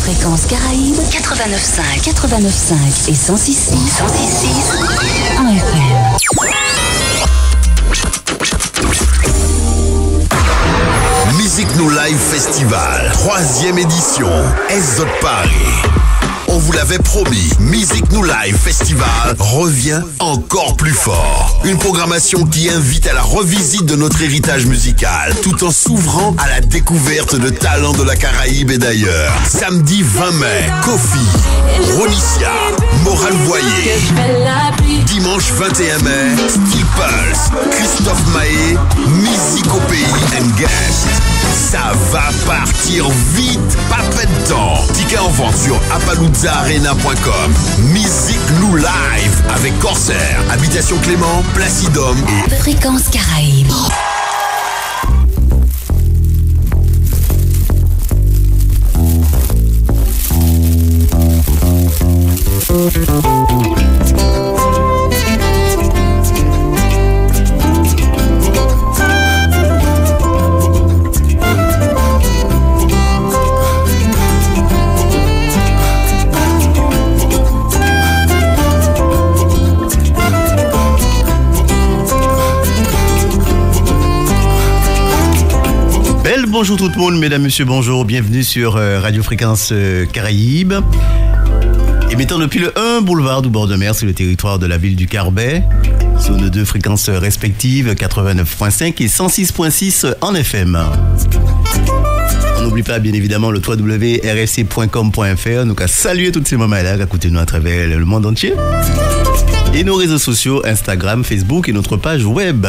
Fréquence Caraïbes 89.5 et 106.6 en FM. Music No Live Festival, 3e édition, Esot Paris. On vous l'avait promis, Music No Live Festival revient encore plus fort. Une programmation qui invite à la revisite de notre héritage musical, tout en s'ouvrant à la découverte de talents de la Caraïbe et d'ailleurs. Samedi 20 mai, Kofi, Ronicia, Moral Voyer. Dimanche 21 mai, Steel Pulse, Christophe Maé, Musique au pays and Guest. Ça va partir vite, pas peu de temps. Tickets en vente sur apaloozaarena.com. Music Nous Live avec Corsair, Habitation Clément, Placidum et Fréquence Caraïbes. Bonjour tout le monde, mesdames, messieurs, bonjour, bienvenue sur Radio Fréquence Caraïbes. Émettant depuis le 1 boulevard du bord de mer sur le territoire de la ville du Carbet, sur nos deux fréquences respectives, 89.5 et 106.6 en FM. On n'oublie pas bien évidemment le www.rfc.com.fr. Nous qu'à saluer toutes ces mamans-là, écoutez-nous à travers le monde entier. Et nos réseaux sociaux, Instagram, Facebook et notre page web.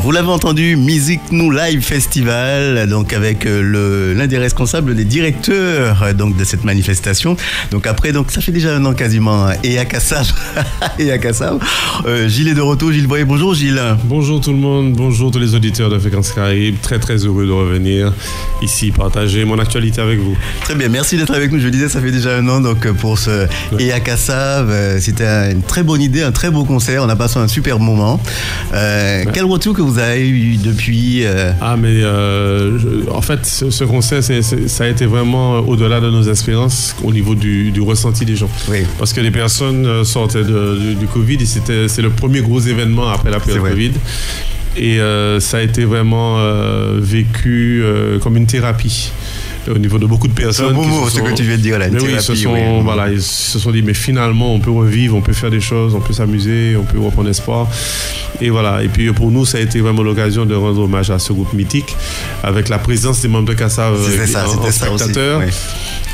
Vous l'avez entendu, Music Nous Live Festival, donc avec l'un des responsables, les directeurs donc de cette manifestation. Donc après, donc ça fait déjà un an quasiment. Et à Kassav, Gilles est de retour. Gilles Voyer, bonjour Gilles. Bonjour tout le monde, bonjour tous les auditeurs de Fréquence Caraïbes. Très très heureux de revenir ici, partager mon actualité avec vous. Très bien, merci d'être avec nous. Je disais, ça fait déjà un an donc pour ce Et à Kassav. C'était une très bonne idée, un très beau concert. On a passé un super moment. Quel retour que vous avez eu depuis En fait, ce concert, ça a été vraiment au-delà de nos espérances au niveau du ressenti des gens. Oui. Parce que les personnes sortaient du Covid et c'est le premier gros événement après la période Covid. Et ça a été vraiment vécu comme une thérapie. Au niveau de beaucoup de personnes. C'est un bon mot, ce que tu viens de dire là. Mais oui, ils se sont dit, mais finalement, on peut revivre, on peut faire des choses, on peut s'amuser, on peut reprendre espoir. Et voilà. Et puis pour nous, ça a été vraiment l'occasion de rendre hommage à ce groupe mythique, avec la présence des membres de Kassav en spectateurs.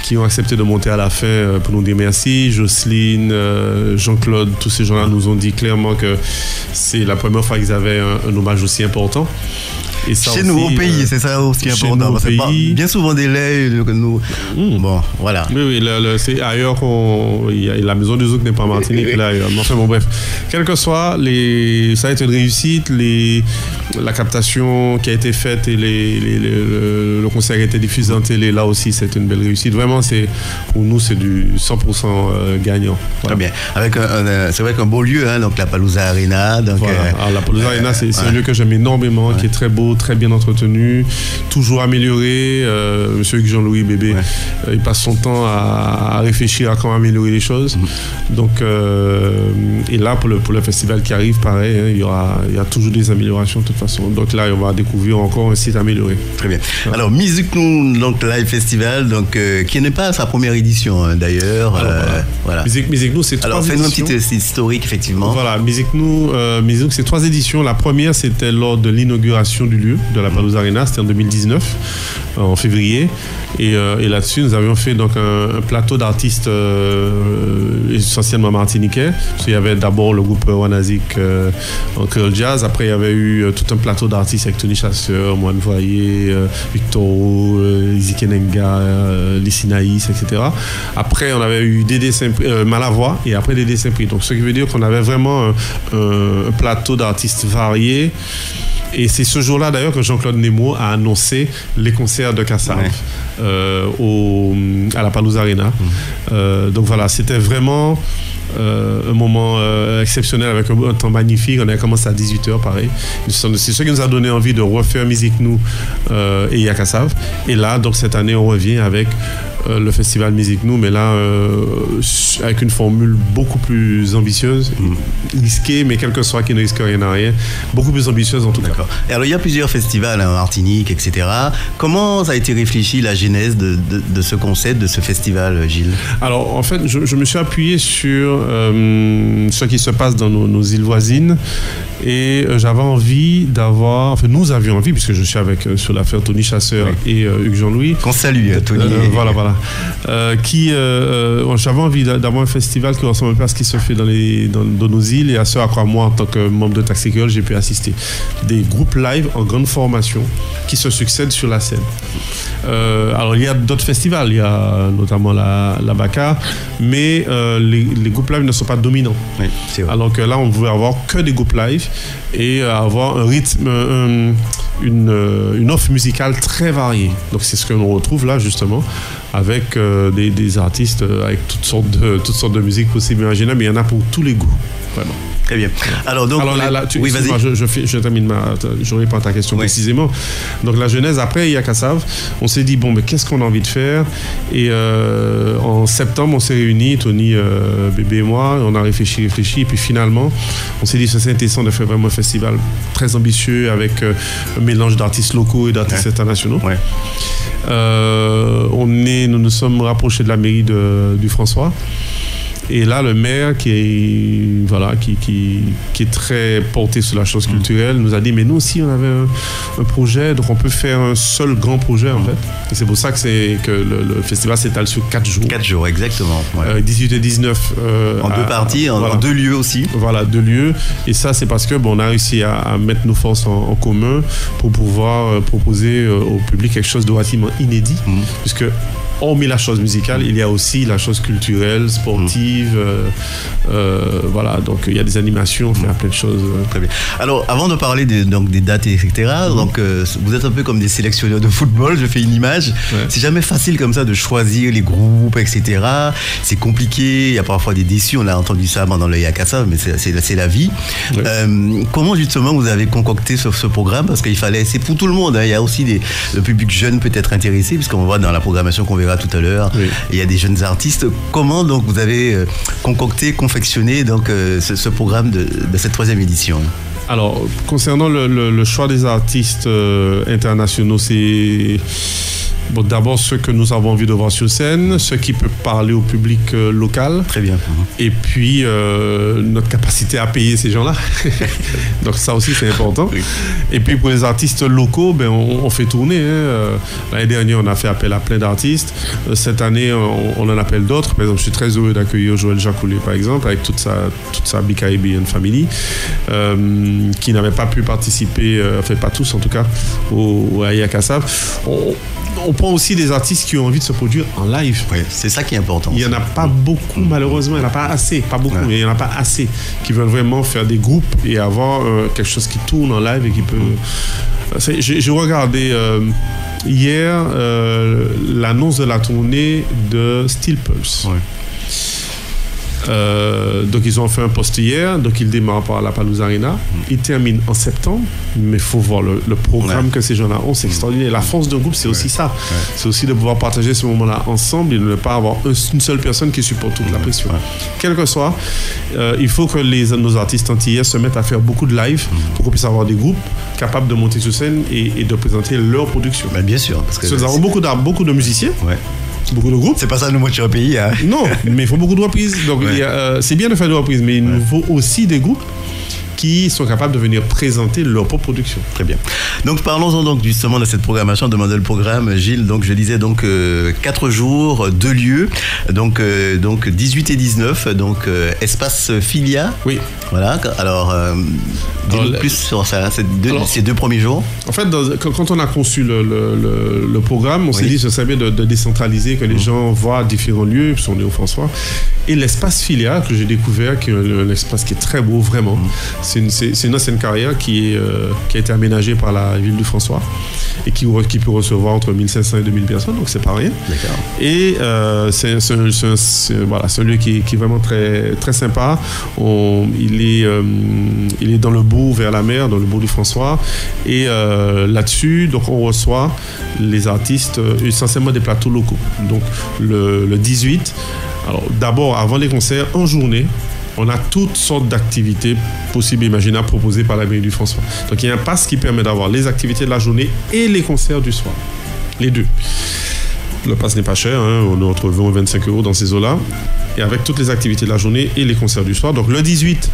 Qui ont accepté de monter à la fin pour nous dire merci. Jocelyne, Jean-Claude, tous ces gens-là nous ont dit clairement que c'est la première fois qu'ils avaient un hommage aussi important. Et ça chez aussi, nous au pays, c'est ça aussi important. Parce que bien souvent des laits que nous. Bon, voilà. Oui, c'est ailleurs il y a la maison du Zouk n'est pas en Martinique, là ailleurs. Enfin bon, bref. Quel que soit, ça a été une réussite. La captation qui a été faite et le concert qui a été diffusé en télé, là aussi, c'est une belle réussite. Vraiment, pour nous, c'est du 100% gagnant. Très Voilà. bien. Avec c'est vrai qu'un beau lieu, hein, donc la Palouza Arena. Donc, voilà. Alors, la Palouza Arena, c'est un lieu que j'aime énormément, qui est très beau, très bien entretenu, toujours amélioré. Monsieur Jean-Louis Bébé, il passe son temps à réfléchir à comment améliorer les choses. Donc, et là, pour le festival qui arrive, pareil, hein, il y a toujours des améliorations de toute façon. Donc là, on va découvrir encore un site amélioré. Très bien. Voilà. Alors, Music Nous Live Festival, donc, qui n'est pas sa première édition, hein, d'ailleurs. Voilà. Music Nous, c'est 3 éditions. Alors, fais-nous un petit historique, effectivement. Voilà, Music Nous, c'est 3 éditions. La première, c'était lors de l'inauguration du lieu de la Palouza Arena, c'était en 2019, en février. Et là-dessus, nous avions fait donc un plateau d'artistes essentiellement martiniquais. Il y avait d'abord le groupe Wanazik en créole jazz. Après, il y avait eu tout un plateau d'artistes avec Tony Chasseur, Moine Voyer, Victor, Izzy Kenenga, Lissinaïs, etc. Après, on avait eu Dédé Malavoie et après Dédé Saint-Prix. Donc, ce qui veut dire qu'on avait vraiment un plateau d'artistes variés. Et c'est ce jour-là d'ailleurs que Jean-Claude Nemo a annoncé les concerts de Kassav à la Palouza Arena. Donc voilà, c'était vraiment un moment exceptionnel avec un temps magnifique. On a commencé à 18h, pareil. C'est ce qui nous a donné envie de refaire Musique Nous et Yakasav. Et là, donc cette année, on revient avec le festival Musique Nous, mais là, avec une formule beaucoup plus ambitieuse, risquée, mais quel que soit qui ne risque rien à rien, beaucoup plus ambitieuse en tout cas. Et alors, il y a plusieurs festivals en Martinique, etc. Comment ça a été réfléchi, la genèse de ce concept, de ce festival, Gilles? Alors, en fait, je me suis appuyé sur ce qui se passe dans nos îles voisines et j'avais envie d'avoir... Enfin, nous avions envie, puisque je suis sur l'affaire Tony Chasseur et Hugues Jean-Louis. Qu'on salue, Tony. Voilà. J'avais envie d'avoir un festival qui ressemble un peu à ce qui se fait dans nos îles et à ce à quoi moi, en tant que membre de Taxi Creole, j'ai pu assister. Des groupes live en grande formation qui se succèdent sur la scène. Alors, il y a d'autres festivals, il y a notamment la Baca, mais les groupes live ne sont pas dominants. Oui, c'est vrai. Alors que là, on voulait avoir que des groupes live et avoir un rythme, une offre musicale très variée. Donc, c'est ce que l'on retrouve là, justement, avec des artistes avec toutes sortes de musiques possibles et imaginables, mais il y en a pour tous les goûts, vraiment. Très bien. Alors là, oui, vas-y. Je termine je réponds à ta question précisément. Donc la genèse, après Yakasav, on s'est dit, bon, mais qu'est-ce qu'on a envie de faire? Et en septembre, on s'est réunis, Tony, Bébé et moi, on a réfléchi, et puis finalement, on s'est dit, c'est intéressant de faire vraiment un festival très ambitieux avec un mélange d'artistes locaux et d'artistes internationaux. Ouais. Nous nous sommes rapprochés de la mairie du François. Et là, le maire qui est très porté sur la chose culturelle nous a dit, mais nous aussi, on avait un projet, donc on peut faire un seul grand projet, en fait. Et c'est pour ça que le festival s'étale sur 4 jours. 4 jours, exactement. Ouais. 18 et 19. En deux parties, en 2 lieux aussi. Voilà, 2 lieux. Et ça, c'est parce que on a réussi à mettre nos forces en commun pour pouvoir proposer au public quelque chose de relativement inédit, puisque hormis la chose musicale, il y a aussi la chose culturelle, sportive. Voilà, donc il y a des animations, on fait plein de choses. Très bien. Alors, avant de parler des dates, etc., donc, vous êtes un peu comme des sélectionneurs de football, je fais une image. Ouais. C'est jamais facile comme ça de choisir les groupes, etc. C'est compliqué, il y a parfois des déçus, on a entendu ça pendant le Yakasav, mais c'est la vie. Ouais. Comment justement vous avez concocté ce programme? Parce qu'il fallait, c'est pour tout le monde, hein. Il y a aussi le public jeune peut être intéressé, puisqu'on voit dans la programmation qu'on verra tout à l'heure, il y a des jeunes artistes. Comment donc vous avez confectionné donc ce programme de cette 3e édition? Alors, concernant le choix des artistes internationaux, c'est d'abord ceux que nous avons envie de voir sur scène, ceux qui peuvent parler au public local. Très bien. Et puis, notre capacité à payer ces gens-là. Donc ça aussi, c'est important. Oui. Et puis, pour les artistes locaux, on fait tourner. Hein. L'année dernière, on a fait appel à plein d'artistes. Cette année, on en appelle d'autres. Par exemple, je suis très heureux d'accueillir Joël Jacoulet, par exemple, avec toute sa Big Caribbean Family, qui n'avait pas pu participer, enfin pas tous en tout cas, au Yakasav. On prend aussi des artistes qui ont envie de se produire en live. Oui, c'est ça qui est important. Il n'y en a pas beaucoup, malheureusement. Il n'y en a pas assez. Pas beaucoup, mais il n'y en a pas assez qui veulent vraiment faire des groupes et avoir quelque chose qui tourne en live et qui peut... J'ai regardé hier l'annonce de la tournée de Steel Pulse. Ouais. Donc ils ont fait un post hier, donc ils démarrent par la Palouza Arena, ils terminent en septembre, mais il faut voir le programme que ces gens-là ont, c'est extraordinaire. La force d'un groupe, c'est aussi ça, c'est aussi de pouvoir partager ce moment-là ensemble et de ne pas avoir une seule personne qui supporte toute la pression. Quel que soit, il faut que nos artistes antillais se mettent à faire beaucoup de live pour qu'on puisse avoir des groupes capables de monter sur scène et de présenter leur production. Ben bien sûr, parce que nous avons beaucoup de musiciens. Ouais. Beaucoup de groupes. C'est pas ça nous moitié un pays. Hein. Non, mais il faut beaucoup de reprises. Donc c'est bien de faire des reprises, mais il nous faut aussi des groupes qui sont capables de venir présenter leur propre production. Très bien. Donc parlons-en donc justement de cette programmation, demandez le programme, Gilles. Donc je disais donc 4 jours, 2 lieux, donc 18 et 19, donc espace Filia. Oui. Voilà. Alors dis-nous plus sur ça, ces 2 premiers jours. En fait, quand on a conçu le programme, on s'est dit que ce serait bien de décentraliser, que les gens voient différents lieux, puisqu'on est au François. Et l'espace Filia que j'ai découvert, qui est un espace qui est très beau, vraiment. c'est une ancienne carrière qui a été aménagée par la ville de François et qui peut recevoir entre 1500 et 2000 personnes, donc c'est pas rien. D'accord. Et c'est un lieu qui est vraiment très, très sympa. Il est dans le bourg vers la mer, dans le bourg du François. Et là-dessus, donc on reçoit les artistes, essentiellement des plateaux locaux. Donc le 18, alors d'abord, avant les concerts, en journée, on a toutes sortes d'activités possibles et imaginables proposées par la mairie du François. Donc il y a un pass qui permet d'avoir les activités de la journée et les concerts du soir. Les deux. Le pass n'est pas cher, on est entre 20 et 25 € dans ces eaux-là. Et avec toutes les activités de la journée et les concerts du soir. Donc le 18,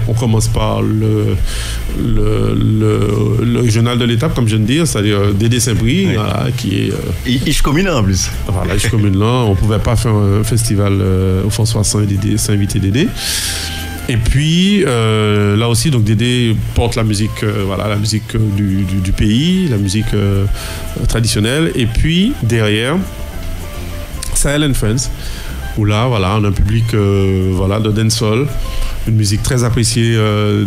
on commence par le régional de l'étape, comme je viens de dire, c'est-à-dire Dédé Saint-Prix, oui. Voilà, qui est... Ich commune en plus. Voilà, Ich commune là. On ne pouvait pas faire un festival au François sans inviter Dédé. Et puis, là aussi, donc Dédé porte la musique, la musique du pays, la musique traditionnelle. Et puis, derrière, Sahel and Friends, où là, voilà, on a un public de dancehall, une musique très appréciée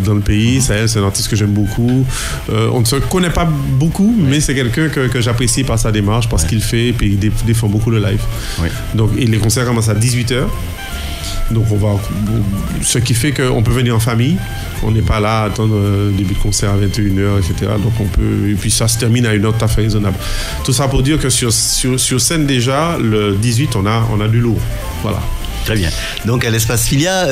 dans le pays. Sahel, c'est un artiste que j'aime beaucoup. On ne se connaît pas beaucoup, mais c'est quelqu'un que j'apprécie par sa démarche, par ce qu'il fait, et puis il défend beaucoup le live. Oui. Donc, et les concerts commencent à 18h. Donc ce qui fait qu'on peut venir en famille, on n'est pas là à attendre début de concert à 21h, etc. Donc on peut, et puis ça se termine à une heure tout à fait raisonnable. Tout ça pour dire que sur scène déjà, le 18, on a du lourd. Voilà. Très bien. Donc à l'espace Filia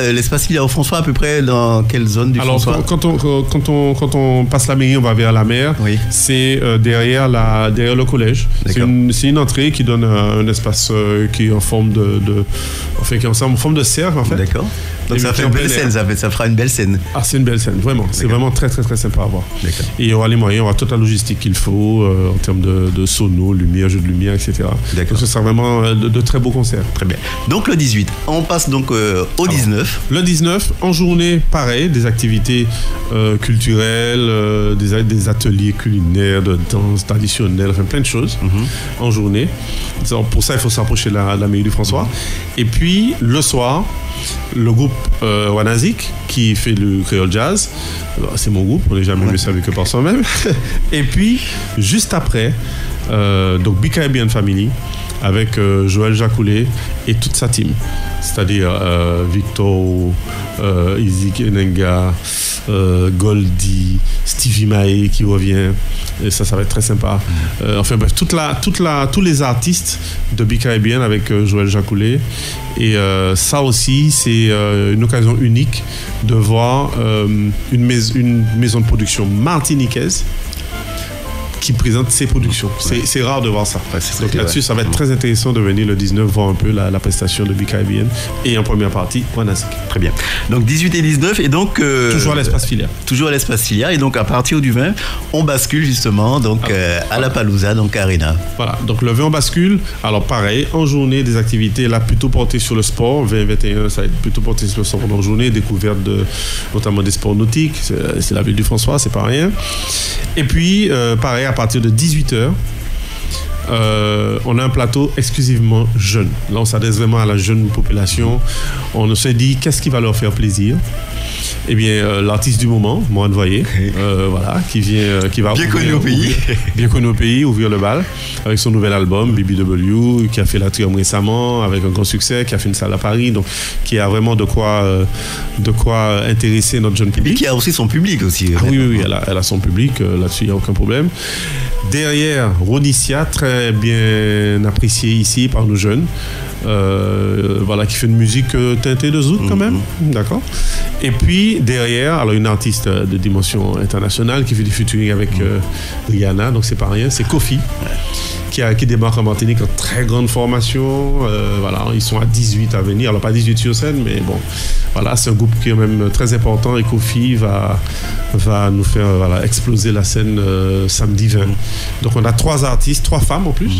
au François, à peu près dans quelle zone du François? Alors quand on passe la mairie, on va vers la mer. Oui. C'est derrière le collège. C'est une entrée qui donne un espace qui est en forme en forme de cercle en fait. D'accord. Donc ça fait une belle scène, ça fera une belle scène. Ah, c'est une belle scène, vraiment. C'est vraiment très très très sympa à voir. D'accord. Et il y aura les moyens, il y aura toute la logistique qu'il faut en termes de sono, lumière, jeu de lumière, etc. D'accord. Donc ce sera vraiment de très beaux concerts. Très bien. Donc le 18, on passe donc au 19. Le 19, en journée, pareil, des activités culturelles, des ateliers culinaires, de danse traditionnelle, enfin plein de choses en journée. Donc, pour ça, il faut s'approcher de la mairie du François. Et puis le soir, le groupe Wanazik qui fait le créole jazz, c'est mon groupe, on n'est jamais mieux servi que par soi-même. Et puis juste après, donc Big Caribbean Family avec Joël Jacoulet et toute sa team, c'est-à-dire Victor, Izzy Kenenga, Goldie, Stevie Mae qui revient, et ça va être très sympa. Enfin bref, tous les artistes de Big Caribbean avec Joël Jacoulet. Et ça aussi, c'est une occasion unique de voir une maison de production martiniquaise qui présente ses productions. C'est rare de voir ça. Ouais, donc là-dessus, ça va être très intéressant de venir le 19 voir un peu la prestation de Big Caribbean et en première partie, Wanazik. Très bien. Donc 18 et 19 et donc... toujours à l'espace Filia. Toujours à l'espace Filia et donc à partir du 20, on bascule justement donc, à la Palouza, donc Arena. Voilà, donc le 20 on bascule. Alors pareil, en journée, des activités là plutôt portées sur le sport. 20-21, ça va être plutôt porté sur le sport pendant la journée, découverte notamment des sports nautiques. C'est la ville du François, c'est pas rien. Et puis, pareil, à partir de 18h, on a un plateau exclusivement jeune. Là, on s'adresse vraiment à la jeune population. On se dit, qu'est-ce qui va leur faire plaisir? Eh bien, l'artiste du moment, Mohan Voyer, qui va bien connu au pays. Bien connu au pays, ouvrir le bal avec son nouvel album, BBW, qui a fait la Triumph récemment, avec un grand succès, qui a fait une salle à Paris, donc qui a vraiment de quoi intéresser notre jeune public. Et qui a aussi son public aussi. Ah, oui, elle a son public, là-dessus, il n'y a aucun problème. Derrière, Ronicia, très bien apprécié ici par nos jeunes, qui fait une musique teintée de zouk quand même, d'accord. Et puis derrière, alors une artiste de dimension internationale qui fait du featuring avec Rihanna, donc c'est pas rien, c'est Kofi, qui démarre en Martinique en très grande formation. Ils sont à 18 à venir, alors pas 18 sur scène, mais bon, voilà, c'est un groupe qui est même très important et Kofi va nous faire exploser la scène samedi 20. Donc on a 3 artistes, 3 femmes en plus.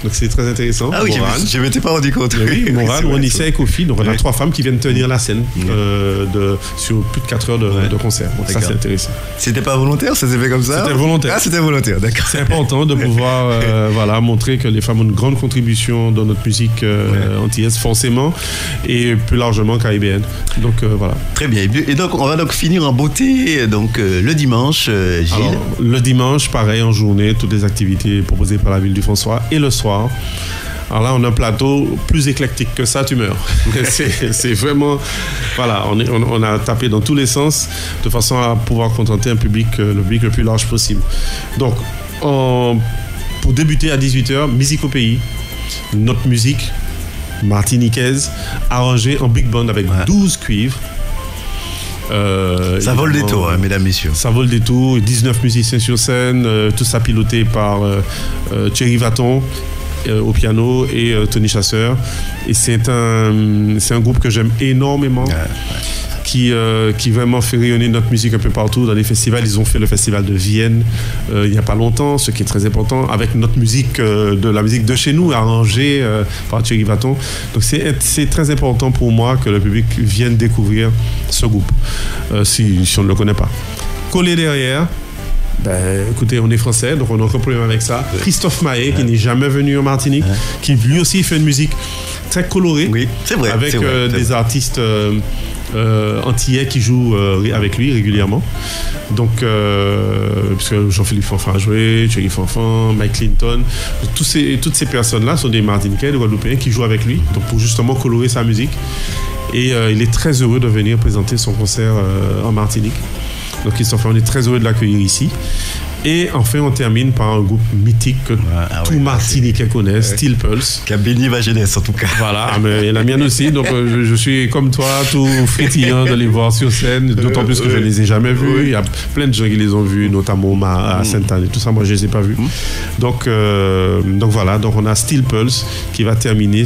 Donc c'est très intéressant. Ah oui, je ne m'étais pas rendu compte. Oui, Moran, Wonicia et Kofi. Donc on a 3 femmes qui viennent tenir la scène sur plus de 4 heures de concert. Donc ça, c'est intéressant. C'était pas volontaire, ça s'est fait comme ça? C'était volontaire. Ah, c'était volontaire, d'accord. C'est important de pouvoir montrer que les femmes ont une grande contribution dans notre musique antillaise, forcément, et plus largement caribéenne. Donc voilà. Très bien. Et donc on va donc finir en beauté donc le dimanche, Gilles. Alors, le dimanche, pareil, en journée, toutes les activités proposées par la ville du François. Et le soir, alors là, on a un plateau plus éclectique que ça, tu meurs. c'est vraiment... Voilà, on a tapé dans tous les sens de façon à pouvoir contenter le public le plus large possible. Donc, pour débuter à 18h, musique au pays, notre musique martiniquaise, arrangée en big band avec 12 cuivres. Ça vaut le détour, mesdames, messieurs. Ça vaut le détour. 19 musiciens sur scène, tout ça piloté par Thierry Vaton au piano et Tony Chasseur. Et c'est un groupe que j'aime énormément. Qui vraiment fait rayonner notre musique un peu partout dans les festivals. Ils ont fait le festival de Vienne il n'y a pas longtemps, ce qui est très important, avec notre musique, de la musique de chez nous, arrangée par Thierry Vaton. Donc c'est très important pour moi que le public vienne découvrir ce groupe, si on ne le connaît pas. Collé derrière, écoutez, on est français, donc on n'a aucun problème avec ça. Christophe Maé, qui n'est jamais venu en Martinique, qui lui aussi fait une musique très colorée. Oui, c'est vrai. Avec des artistes antillais qui jouent avec lui régulièrement. Donc, puisque Jean-Philippe Fanfan a joué, Thierry Fanfan, Mike Clinton, toutes ces personnes-là sont des Martiniquais, des Guadeloupéens qui jouent avec lui, donc pour justement colorer sa musique. Et il est très heureux de venir présenter son concert en Martinique. Donc, on est très heureux de l'accueillir ici. Et enfin, on termine par un groupe mythique que tout Martiniquais connaît, Steel Pulse. Qui a béni ma jeunesse, en tout cas. Voilà, mais la mienne aussi. Donc, je suis comme toi, tout frétillant de les voir sur scène, d'autant plus que je ne les ai jamais vus. Il y a plein de gens qui les ont vus, notamment à Sainte-Anne et tout ça. Moi, je ne les ai pas vus. Donc voilà, donc on a Steel Pulse qui va terminer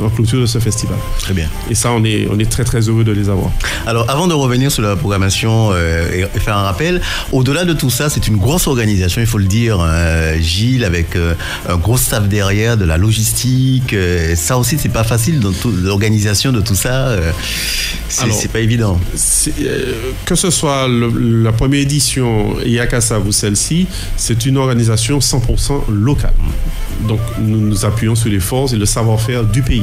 en clôture de ce festival. Très bien. Et ça, on est très, très heureux de les avoir. Alors, avant de revenir sur la programmation et faire un rappel, au-delà de tout ça, c'est une grosse organisation, il faut le dire, Gilles, avec un gros staff derrière, de la logistique. Ça aussi, c'est pas facile dans l'organisation de tout ça. C'est pas évident. Que ce soit la première édition Yakasav ou celle-ci, c'est une organisation 100% locale. Donc, nous nous appuyons sur les forces et le savoir-faire du pays.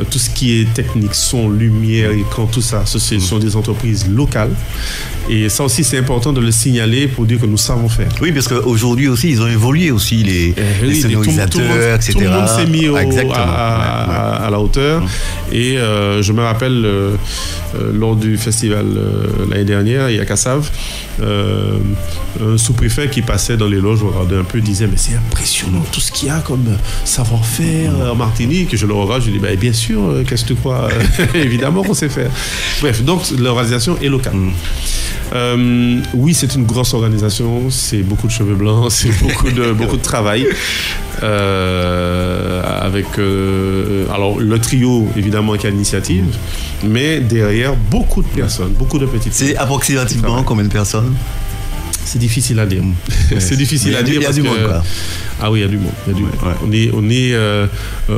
Tout ce qui est technique, son, lumière, écran, tout ça, ce sont des entreprises locales. Et ça aussi, c'est important de le signaler pour dire que nous savons faire. Oui, parce qu'aujourd'hui aussi, ils ont évolué aussi, les sonorisateurs, etc. Tout le monde s'est mis à la hauteur. Et je me rappelle, lors du festival l'année dernière, il y a Kassav, un sous-préfet qui passait dans les loges, regardait un peu, disait, mais c'est impressionnant tout ce qu'il y a comme savoir-faire en Martinique. Et je le regarde, je dis, bien sûr, qu'est-ce que tu crois? Évidemment qu'on sait faire. Bref, donc l'organisation est locale. Oui, c'est une grosse organisation, c'est beaucoup de cheveux blancs, c'est beaucoup de travail. Avec alors le trio évidemment qui a l'initiative, mais derrière beaucoup de personnes, beaucoup de petites. C'est approximativement combien de personnes? C'est difficile à dire. C'est difficile à dire. Il y a du monde, quoi. Ah oui, il y a du monde. Il y a du monde. On est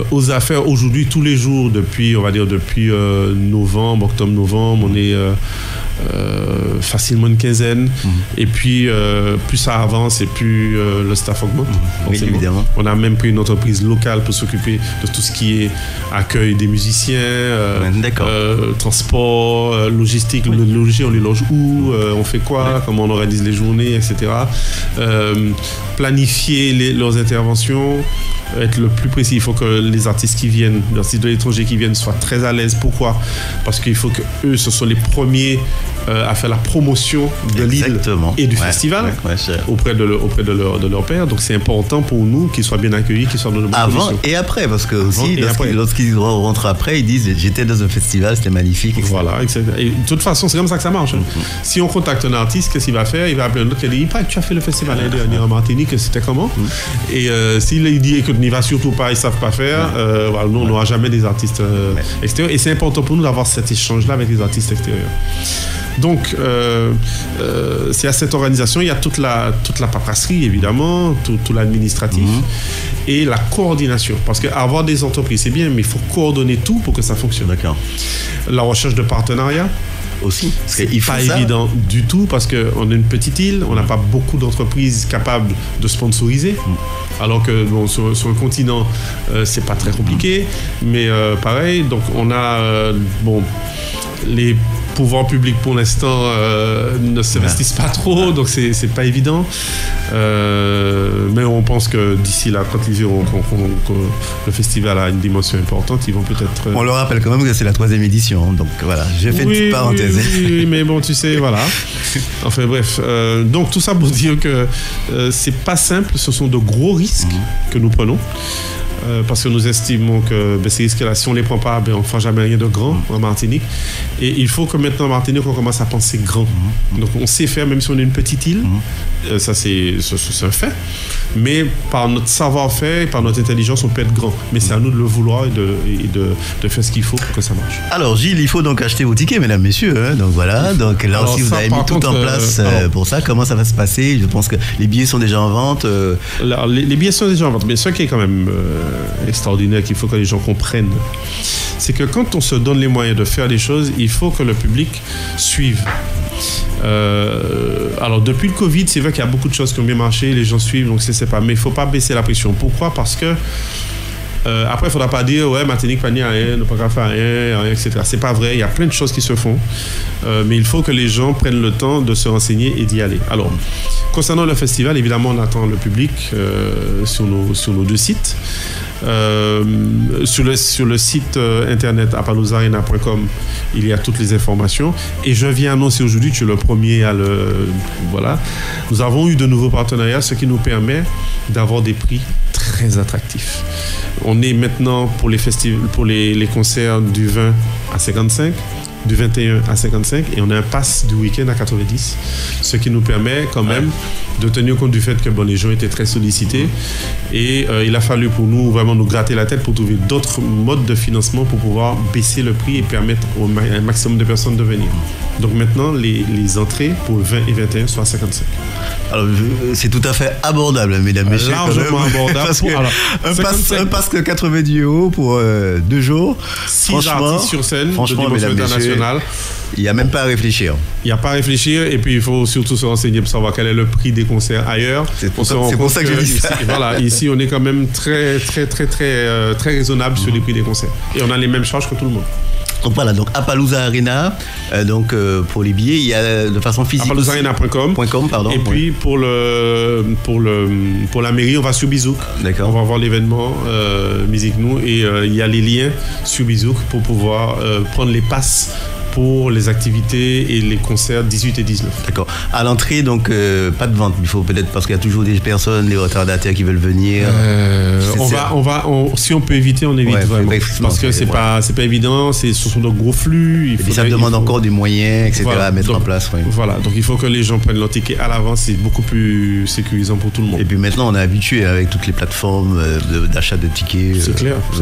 aux affaires aujourd'hui tous les jours depuis, on va dire depuis octobre-novembre, on est facilement une quinzaine. Et puis plus ça avance et plus le staff augmente. Oui, évidemment. On a même pris une entreprise locale pour s'occuper de tout ce qui est accueil des musiciens, transport, logistique, le logis, on les loge où, on fait quoi, comment on organise les journées, etc. Planifier leurs interventions, être le plus précis. Il faut que les artistes qui viennent, les artistes de l'étranger qui viennent soient très à l'aise. Pourquoi? Parce qu'il faut qu'eux, ce sont les premiers à faire la promotion de l'île et du festival auprès de leur père. Donc c'est important pour nous qu'ils soient bien accueillis, qu'ils soient dans de bonnes conditions. Avant et après, parce que aussi, lorsqu'ils rentrent après, ils disent j'étais dans un festival, c'était magnifique, etc. Voilà, exactement. Et de toute façon, c'est comme ça que ça marche. Si on contacte un artiste, qu'est-ce qu'il va faire? Il va appeler un autre qui dit tu as fait le festival l'année dernière en Martinique, c'était comment? Et s'il dit écoute, n'y va surtout pas, ils ne savent pas faire, nous, on n'aura jamais des artistes extérieurs. Et c'est important pour nous d'avoir cet échange-là avec les artistes extérieurs. Donc, c'est à cette organisation, il y a toute la paperasserie, évidemment, tout l'administratif et la coordination. Parce qu'avoir des entreprises, c'est bien, mais il faut coordonner tout pour que ça fonctionne. D'accord. La recherche de partenariats aussi. C'est pas évident du tout parce qu'on est une petite île, on n'a pas beaucoup d'entreprises capables de sponsoriser. Alors que sur un continent, c'est pas très compliqué. Mais pareil, donc on a Les pouvoirs publics pour l'instant ne s'investissent pas trop, donc c'est pas évident. Mais on pense que d'ici là, quand ils verront que le festival a une dimension importante, ils vont peut-être. On le rappelle quand même que c'est la 3e édition, donc voilà, j'ai fait une petite parenthèse. Oui, mais bon, tu sais, voilà. Enfin bref, donc tout ça pour dire que c'est pas simple, ce sont de gros risques que nous prenons. Parce que nous estimons que ces risques-là, si on ne les prend pas, on ne fera jamais rien de grand en Martinique. Et il faut que maintenant en Martinique, on commence à penser grand. Donc on sait faire, même si on est une petite île, ça c'est un fait. Mais par notre savoir-faire, par notre intelligence, on peut être grand. Mais c'est à nous de le vouloir et de faire ce qu'il faut pour que ça marche. Alors Gilles, il faut donc acheter vos tickets, mesdames, messieurs. Hein, donc voilà, donc là aussi vous avez mis tout en place pour ça. Comment ça va se passer? Je pense que les billets sont déjà en vente. Les billets sont déjà en vente, mais ce qui est quand même extraordinaire, qu'il faut que les gens comprennent, c'est que quand on se donne les moyens de faire des choses, il faut que le public suive. Alors depuis le Covid, c'est vrai qu'il y a beaucoup de choses qui ont bien marché, les gens suivent, donc c'est pas. Mais il ne faut pas baisser la pression. Pourquoi? Parce que après, il ne faudra pas dire ouais, Martinique, pas rien, ne pas faire rien, etc. C'est pas vrai, il y a plein de choses qui se font, mais il faut que les gens prennent le temps de se renseigner et d'y aller. Alors, concernant le festival, évidemment, on attend le public sur nos 2 sites. Sur le site internet apalouzarena.com, il y a toutes les informations. Et je viens annoncer aujourd'hui, tu es le premier à le. Voilà. Nous avons eu de nouveaux partenariats, ce qui nous permet d'avoir des prix très attractifs. On est maintenant pour les concerts du 20 à 55, du 21 à 55, et on a un pass du week-end à 90, ce qui nous permet quand même de tenir compte du fait que les gens étaient très sollicités, et il a fallu pour nous vraiment nous gratter la tête pour trouver d'autres modes de financement pour pouvoir baisser le prix et permettre à un maximum de personnes de venir. Donc maintenant, les entrées pour 20 et 21 sont à 55. Alors, c'est tout à fait abordable, mesdames, messieurs. Largement abordable. Un pass de 90 € pour 2 jours. 6 artistes sur scène de dimension internationale. Il n'y a même pas à réfléchir. Il n'y a pas à réfléchir, et puis il faut surtout se renseigner pour savoir quel est le prix des concerts ailleurs. C'est pour ça que je dis ça. Voilà, ici on est quand même très raisonnable sur les prix des concerts. Et on a les mêmes charges que tout le monde. Donc voilà, donc Apalooza Arena, pour les billets, il y a de façon physique. apalouzarena.com. Et puis pour la mairie, on va sur Bizouk. D'accord. On va voir l'événement Musique Nous, et il y a les liens sur Bizouk pour pouvoir prendre les passes pour les activités et les concerts 18 et 19. D'accord. À l'entrée, donc, pas de vente. Il faut peut-être, parce qu'il y a toujours des personnes, les retardataires qui veulent venir. Si on peut éviter, on évite vraiment. Parce que c'est pas évident, ce sont de gros flux. Ça demande encore des moyens, etc. à mettre en place. Ouais. Voilà, donc il faut que les gens prennent leur ticket à l'avance, c'est beaucoup plus sécurisant pour tout le monde. Et puis maintenant, on est habitué avec toutes les plateformes d'achat de tickets. C'est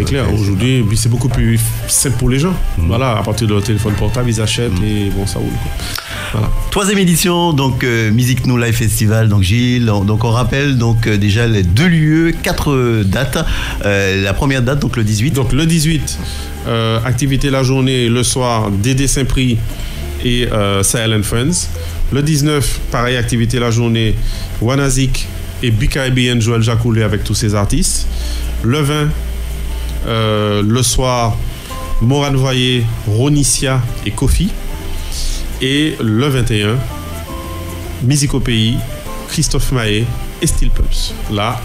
clair. Aujourd'hui, c'est beaucoup plus simple pour les gens. Voilà, à partir de leur téléphone portable, ils achètent et bon, ça roule. Voilà. 3e édition, donc Musique Nous Live Festival, donc Gilles. Donc on rappelle donc déjà les 2 lieux, 4 dates. La première date, donc le 18. Donc le 18, activité la journée, le soir, Dédé Saint-Prix et Sahel and Friends. Le 19, pareil, activité la journée, Wanazik et BKIBN Joël Jacoulé avec tous ses artistes. Le 20, le soir, Morane Voyer, Ronicia et Kofi. Et le 21, Musique au Pays, Christophe Maé et Steel Pumps. Là,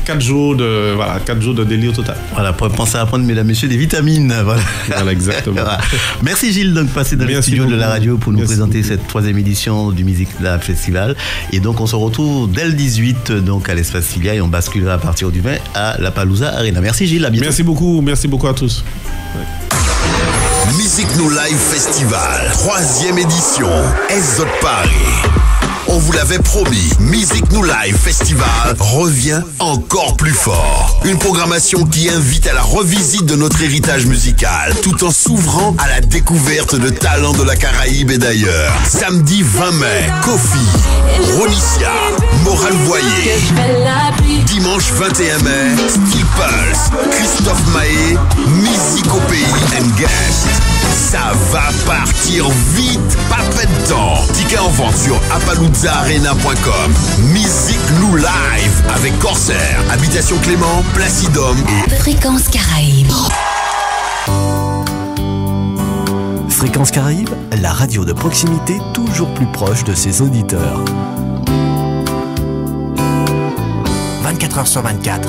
4 jours de délire total. Voilà, pensez à prendre, mesdames, messieurs, des vitamines. Voilà, exactement. Voilà. Merci Gilles de passer dans le studio de la radio pour nous présenter cette 3e édition du Musique Live Festival. Et donc on se retrouve dès le 18 donc à l'Espace Filia, et on basculera à partir du 20 à l'Apalooza Arena. Merci Gilles, à bientôt. Merci beaucoup à tous. Musique Nous Live Festival, 3e édition, Esot Paris. On vous l'avait promis, Musique Nous Live Festival revient encore plus fort. Une programmation qui invite à la revisite de notre héritage musical, tout en s'ouvrant à la découverte de talents de la Caraïbe et d'ailleurs. Samedi 20 mai, Kofi, Ronicia, Morane Voyer. Dimanche 21 mai, Steel Pulse, Christophe Maé, Musique au Pays and Guest. Ça va partir vite, pas peu de temps. Tickets en vente sur apalouzarena.com. Musique Nous Live avec Corsair, Habitation Clément, Placidum et Fréquence Caraïbe. Fréquence Caraïbes, la radio de proximité toujours plus proche de ses auditeurs. 24 heures sur 24.